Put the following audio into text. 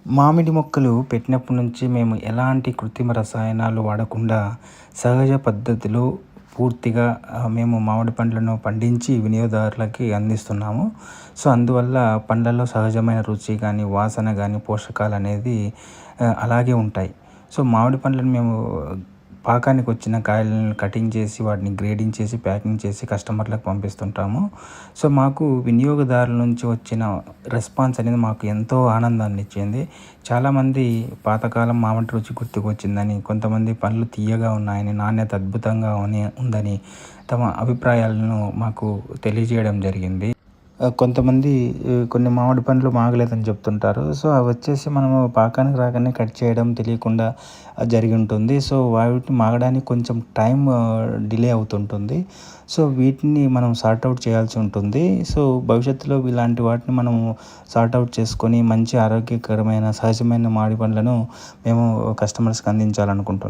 మామిడి మొక్కలు పెట్టినప్పటి నుంచి మేము ఎలాంటి కృత్రిమ రసాయనాలు వాడకుండా సహజ పద్ధతిలో పూర్తిగా మేము మామిడి పండ్లను పండించి వినియోగదారులకి అందిస్తున్నాము. సో, అందువల్ల పండ్లలో సహజమైన రుచి గానీ, వాసన గానీ, పోషకాలనేది అలాగే ఉంటాయి. సో, మామిడి పండ్లను మేము పాకానికొచ్చిన కాయలను కటింగ్ చేసి, వాటిని గ్రేడింగ్ చేసి, ప్యాకింగ్ చేసి కస్టమర్లకు పంపిస్తుంటాము. సో, మాకు వినియోగదారుల నుంచి వచ్చిన రెస్పాన్స్ అనేది మాకు ఎంతో ఆనందాన్నిచ్చింది. చాలామంది పాతకాలం మామిడి రుచి గుర్తుకొచ్చిందని, కొంతమంది పండ్లు తియ్యగా ఉన్నాయని, నాణ్యత అద్భుతంగా ఉందని తమ అభిప్రాయాలను మాకు తెలియజేయడం జరిగింది. కొంతమంది కొన్ని మామిడి పండ్లు మాగలేదని చెప్తుంటారు. సో, అవొచ్చేసి మనము పాకానికి రాగానే కట్ చేయడం తెలియకుండా జరిగి ఉంటుంది. సో, వాటిని మాగడానికి కొంచెం టైం డిలే అవుతుంటుంది. సో, వీటిని మనం సార్ట్ అవుట్ చేయాల్సి ఉంటుంది. సో, భవిష్యత్తులో ఇలాంటి వాటిని మనము సార్ట్ అవుట్ చేసుకొని మంచి ఆరోగ్యకరమైన, సహజమైన మామిడి పండ్లను మేము కస్టమర్స్‌కి అందించాలనుకుంటున్నాం.